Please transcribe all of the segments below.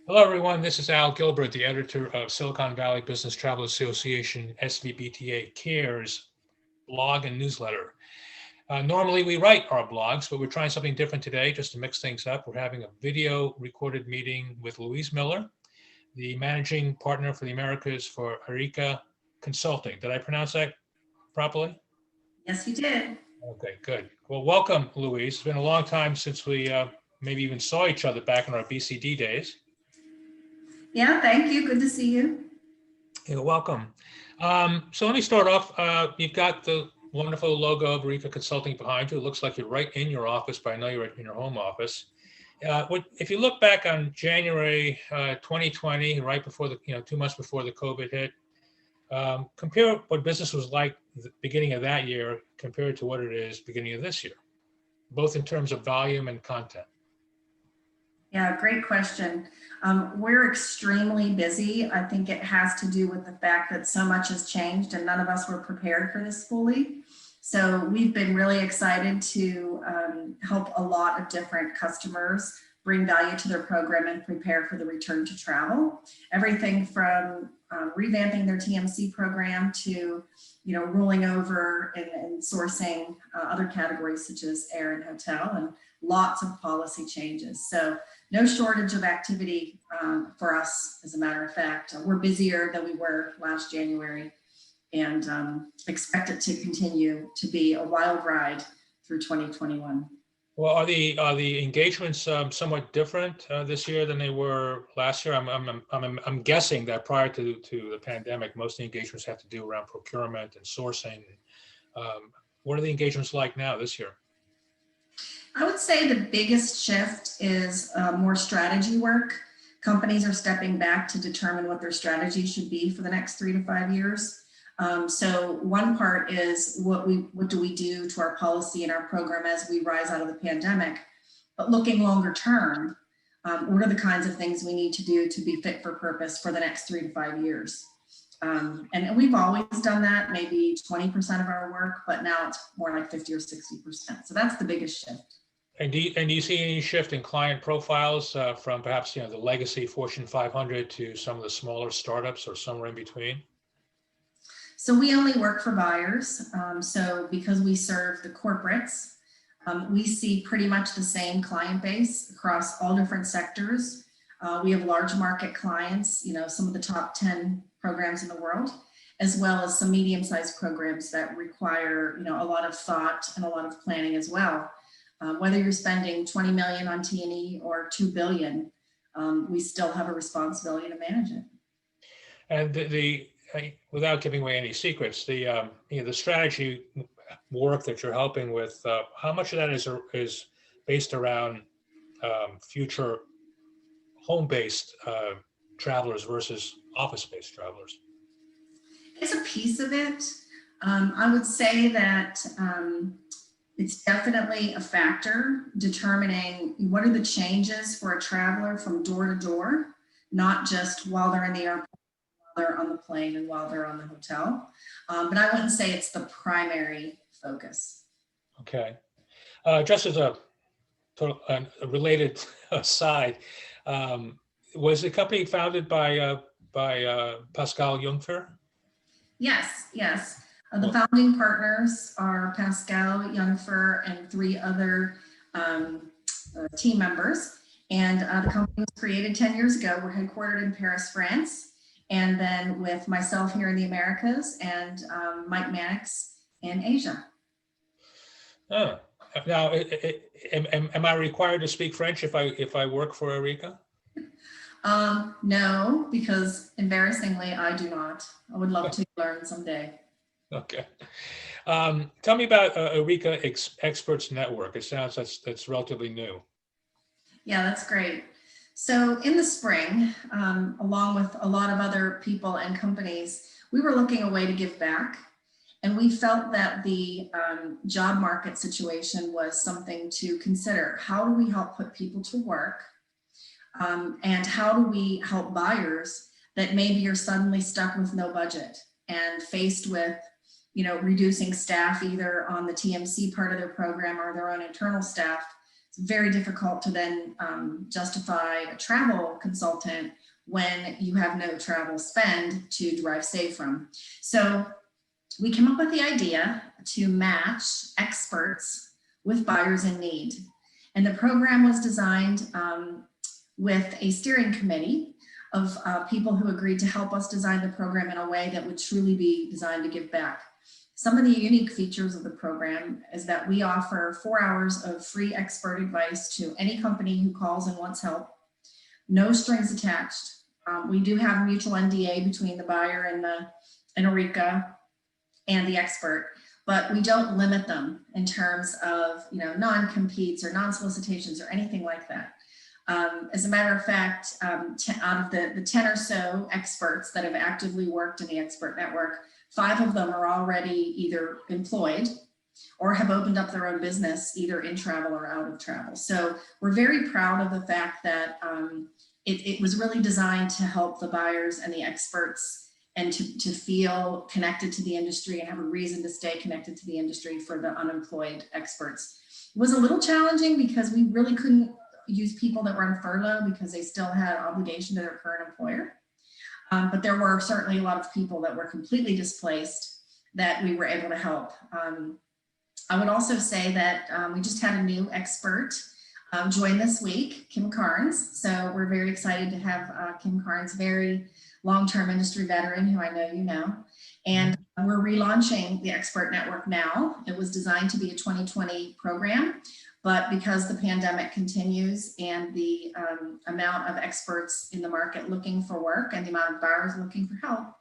Hello, everyone. This is Al Gilbert, the editor of Silicon Valley Business Travel Association, SVBTA Cares blog and newsletter. Normally, we write our blogs, but we're trying something different today just to mix things up. We're having a video recorded meeting with Louise Miller, the managing partner for the Americas for Areka Consulting. Did I pronounce that properly? Yes, you did. Okay, good. Well, welcome, Louise. It's been a long time since we maybe even saw each other back in our BCD days. Yeah, thank you. Good to see you. You're welcome. So let me start off. You've got the wonderful logo of Eureka Consulting behind you. It looks like you're right in your office, but I know you're in your home office. If you look back on January 2020, right before 2 months before the COVID hit, compare what business was like the beginning of that year compared to what it is beginning of this year, both in terms of volume and content. Yeah, great question. We're extremely busy. I think it has to do with the fact that so much has changed and none of us were prepared for this fully. So we've been really excited to help a lot of different customers bring value to their program and prepare for the return to travel. Everything from revamping their TMC program to rolling over and sourcing other categories such as air and hotel, and lots of policy changes. So no shortage of activity for us, as a matter of fact. We're busier than we were last January and expect it to continue to be a wild ride through 2021. Well, are the engagements somewhat different this year than they were last year? I'm guessing that prior to the pandemic, most of the engagements have to do around procurement and sourcing. What are the engagements like now this year? I would say the biggest shift is more strategy work. Companies are stepping back to determine what their strategy should be for the next 3 to 5 years. So one part is what do we do to our policy and our program as we rise out of the pandemic, but looking longer term, what are the kinds of things we need to do to be fit for purpose for the next 3 to 5 years? And we've always done that, maybe 20% of our work, but now it's more like 50 or 60%. So that's the biggest shift. And do you see any shift in client profiles from perhaps the legacy Fortune 500 to some of the smaller startups or somewhere in between? So we only work for buyers. So because we serve the corporates, we see pretty much the same client base across all different sectors. We have large market clients, some of the top 10 programs in the world, as well as some medium-sized programs that require, a lot of thought and a lot of planning as well. Whether you're spending 20 million on T&E or 2 billion, we still have a responsibility to manage it. And without giving away any secrets, the strategy work that you're helping with, how much of that is based around future home-based travelers versus office-based travelers? It's a piece of it. I would say that it's definitely a factor determining what are the changes for a traveler from door to door, not just while they're in the airport, while they're on the plane, and while they're on the hotel. But I wouldn't say it's the primary focus. Okay. Just as a related aside, was the company founded by Pascal Jungfer? Yes. The founding partners are Pascal Jungfer and 3 other team members. And the company was created 10 years ago. We're headquartered in Paris, France. And then with myself here in the Americas and Mike Mannix in Asia. Oh, now, am I required to speak French if I work for Eureka? No, because embarrassingly, I do not. I would love to learn someday. Okay. Tell me about Areka Experts Network. It sounds that's relatively new. Yeah, that's great. So in the spring, along with a lot of other people and companies, we were looking a way to give back. And we felt that the job market situation was something to consider. How do we help put people to work? And how do we help buyers that maybe are suddenly stuck with no budget and faced with, reducing staff either on the TMC part of their program or their own internal staff It's very difficult to then justify a travel consultant when you have no travel spend to derive save from. So we came up with the idea to match experts with buyers in need. And the program was designed with a steering committee of people who agreed to help us design the program in a way that would truly be designed to give back. Some of the unique features of the program is that we offer 4 hours of free expert advice to any company who calls and wants help. No strings attached. We do have mutual NDA between the buyer and Eureka and the expert, but we don't limit them in terms of non-competes or non-solicitations or anything like that. As a matter of fact, out of the 10 or so experts that have actively worked in the expert network, 5 of them are already either employed or have opened up their own business, either in travel or out of travel. So we're very proud of the fact that it was really designed to help the buyers and the experts and to feel connected to the industry and have a reason to stay connected to the industry for the unemployed experts. It was a little challenging because we really couldn't use people that were on furlough because they still had obligation to their current employer. But there were certainly a lot of people that were completely displaced that we were able to help. I would also say that we just had a new expert join this week, Kim Carnes. So we're very excited to have Kim Carnes, very long-term industry veteran who I know you know. And we're relaunching the Expert Network now. It was designed to be a 2020 program, but because the pandemic continues and the amount of experts in the market looking for work and the amount of buyers looking for help,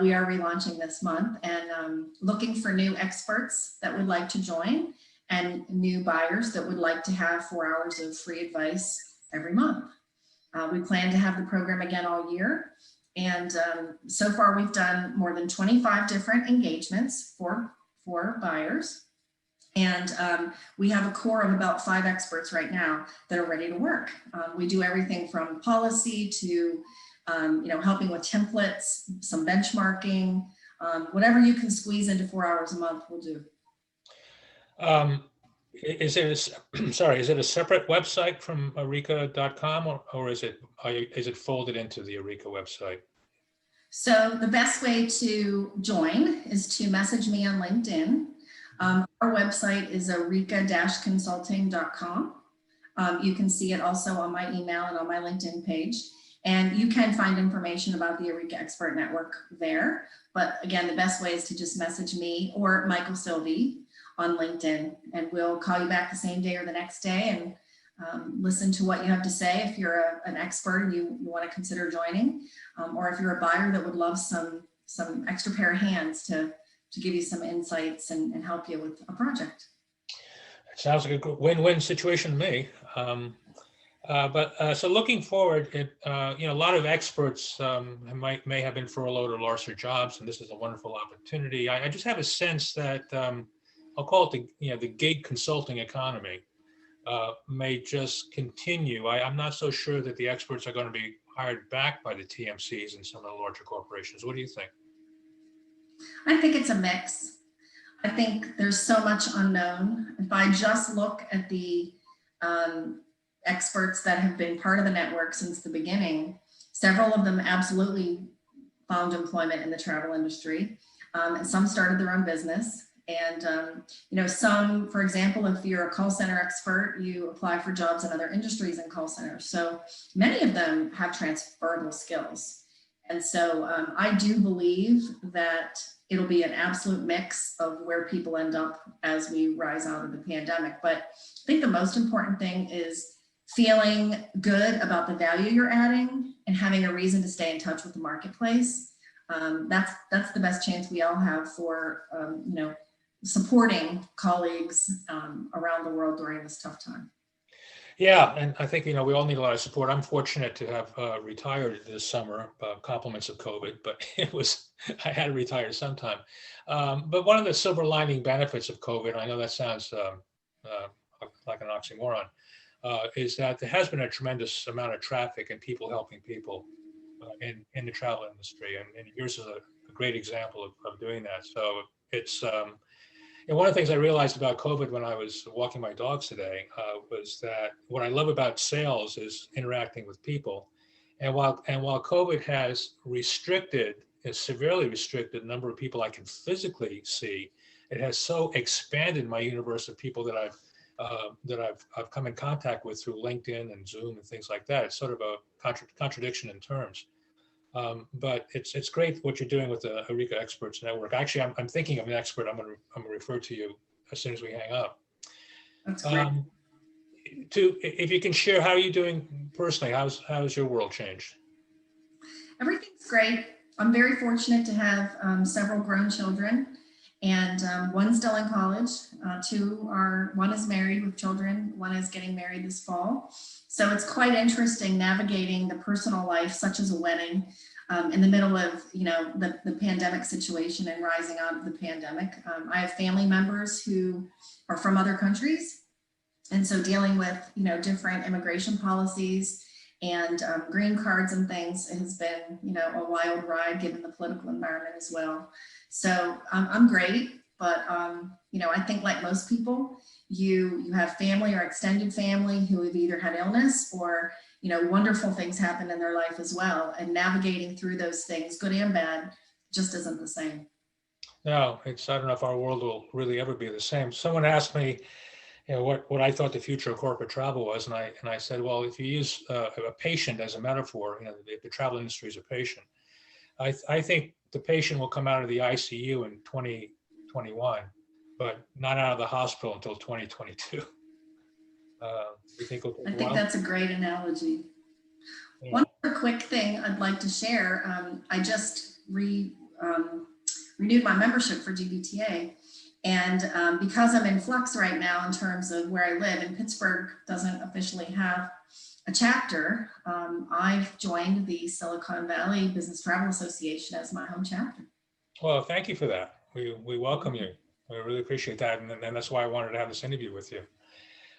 we are relaunching this month and looking for new experts that would like to join and new buyers that would like to have 4 hours of free advice every month. We plan to have the program again all year. And so far we've done more than 25 different engagements for buyers. And we have a core of about 5 experts right now that are ready to work. We do everything from policy to helping with templates, some benchmarking, whatever you can squeeze into 4 hours a month, we'll do. Is it a separate website from Areka.com or is it folded into the Eureka website? So the best way to join is to message me on LinkedIn. Our website is areka-consulting.com. You can see it also on my email and on my LinkedIn page. And you can find information about the Areka Expert Network there. But again, the best way is to just message me or Michael Sylvie on LinkedIn, and we'll call you back the same day or the next day and listen to what you have to say if you're an expert and you want to consider joining, or if you're a buyer that would love some extra pair of hands to give you some insights and help you with a project. It sounds like a good win-win situation to me. So looking forward, a lot of experts may have been furloughed or lost their jobs, and this is a wonderful opportunity. I just have a sense that I'll call it the gig consulting economy may just continue. I'm not so sure that the experts are going to be hired back by the TMCs and some of the larger corporations. What do you think? I think it's a mix. I think there's so much unknown. If I just look at the experts that have been part of the network since the beginning, several of them absolutely found employment in the travel industry, and some started their own business. And some, for example, if you're a call center expert, you apply for jobs in other industries and call centers. So many of them have transferable skills. And so I do believe that it'll be an absolute mix of where people end up as we rise out of the pandemic. But I think the most important thing is feeling good about the value you're adding and having a reason to stay in touch with the marketplace. That's the best chance we all have for, supporting colleagues around the world during this tough time. Yeah, and I think, we all need a lot of support. I'm fortunate to have retired this summer, compliments of COVID, but I had to retire sometime. But one of the silver lining benefits of COVID, I know that sounds like an oxymoron, is that there has been a tremendous amount of traffic and people helping people in the travel industry. And yours is a great example of doing that. So it's, And one of the things I realized about COVID when I was walking my dogs today was that what I love about sales is interacting with people. And while COVID has severely restricted the number of people I can physically see, it has so expanded my universe of people that I've come in contact with through LinkedIn and Zoom and things like that. It's sort of a contradiction in terms. But it's great what you're doing with the Areka Experts Network. Actually, I'm thinking of an expert. I'm gonna refer to you as soon as we hang up. That's great. If you can share, how are you doing personally? How's your world changed? Everything's great. I'm very fortunate to have several grown children, and one's still in college. One is married with children. One is getting married this fall. So it's quite interesting navigating the personal life, such as a wedding, in the middle of the pandemic situation and rising out of the pandemic. I have family members who are from other countries, and so dealing with different immigration policies and green cards and things has been a wild ride given the political environment as well. So I'm great, but I think like most people, you have family or extended family who have either had illness or wonderful things happen in their life as well, and navigating through those things, good and bad, just isn't the same. No, I don't know if our world will really ever be the same. Someone asked me, what I thought the future of corporate travel was, and I said, well, if you use a patient as a metaphor, the travel industry is a patient. I think the patient will come out of the ICU in 2021, but not out of the hospital until 2022. You think it'll take a while? I think that's a great analogy. Yeah. One other quick thing I'd like to share. I just renewed my membership for GBTA. And because I'm in flux right now in terms of where I live, and Pittsburgh doesn't officially have a chapter, I've joined the Silicon Valley Business Travel Association as my home chapter. Well, thank you for that. We welcome you. I really appreciate that. And that's why I wanted to have this interview with you.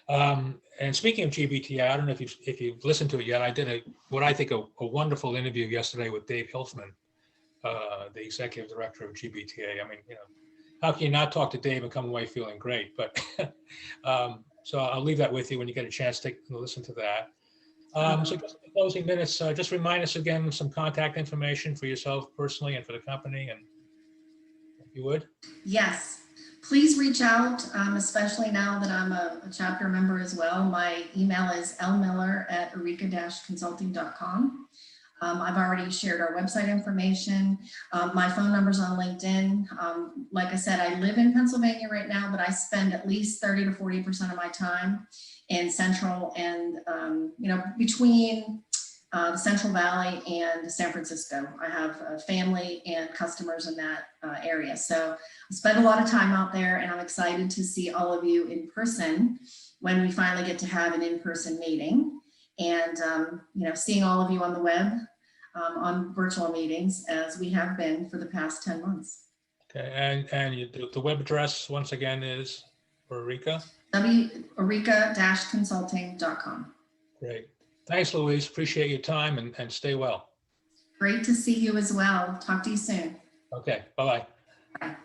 And speaking of GBTA, I don't know if you've listened to it yet. I did what I think a wonderful interview yesterday with Dave Hilfman, the executive director of GBTA. I mean, how can you not talk to Dave and come away feeling great? But so I'll leave that with you when you get a chance to listen to that. So just in closing minutes, just remind us again some contact information for yourself personally and for the company, and if you would. Yes, please reach out, especially now that I'm a chapter member as well. My email is lmiller@eureka-consulting.com. I've already shared our website information. My phone number's on LinkedIn. Like I said, I live in Pennsylvania right now, but I spend at least 30 to 40% of my time in Central and, between the Central Valley and San Francisco. I have family and customers in that area. So I spend a lot of time out there, and I'm excited to see all of you in person when we finally get to have an in-person meeting. And, seeing all of you on the web, on virtual meetings, as we have been for the past 10 months. Okay, and the web address once again is for Eureka? Eureka-consulting.com. Great. Thanks, Louise. Appreciate your time, and stay well. Great to see you as well. Talk to you soon. Okay, bye-bye. Bye.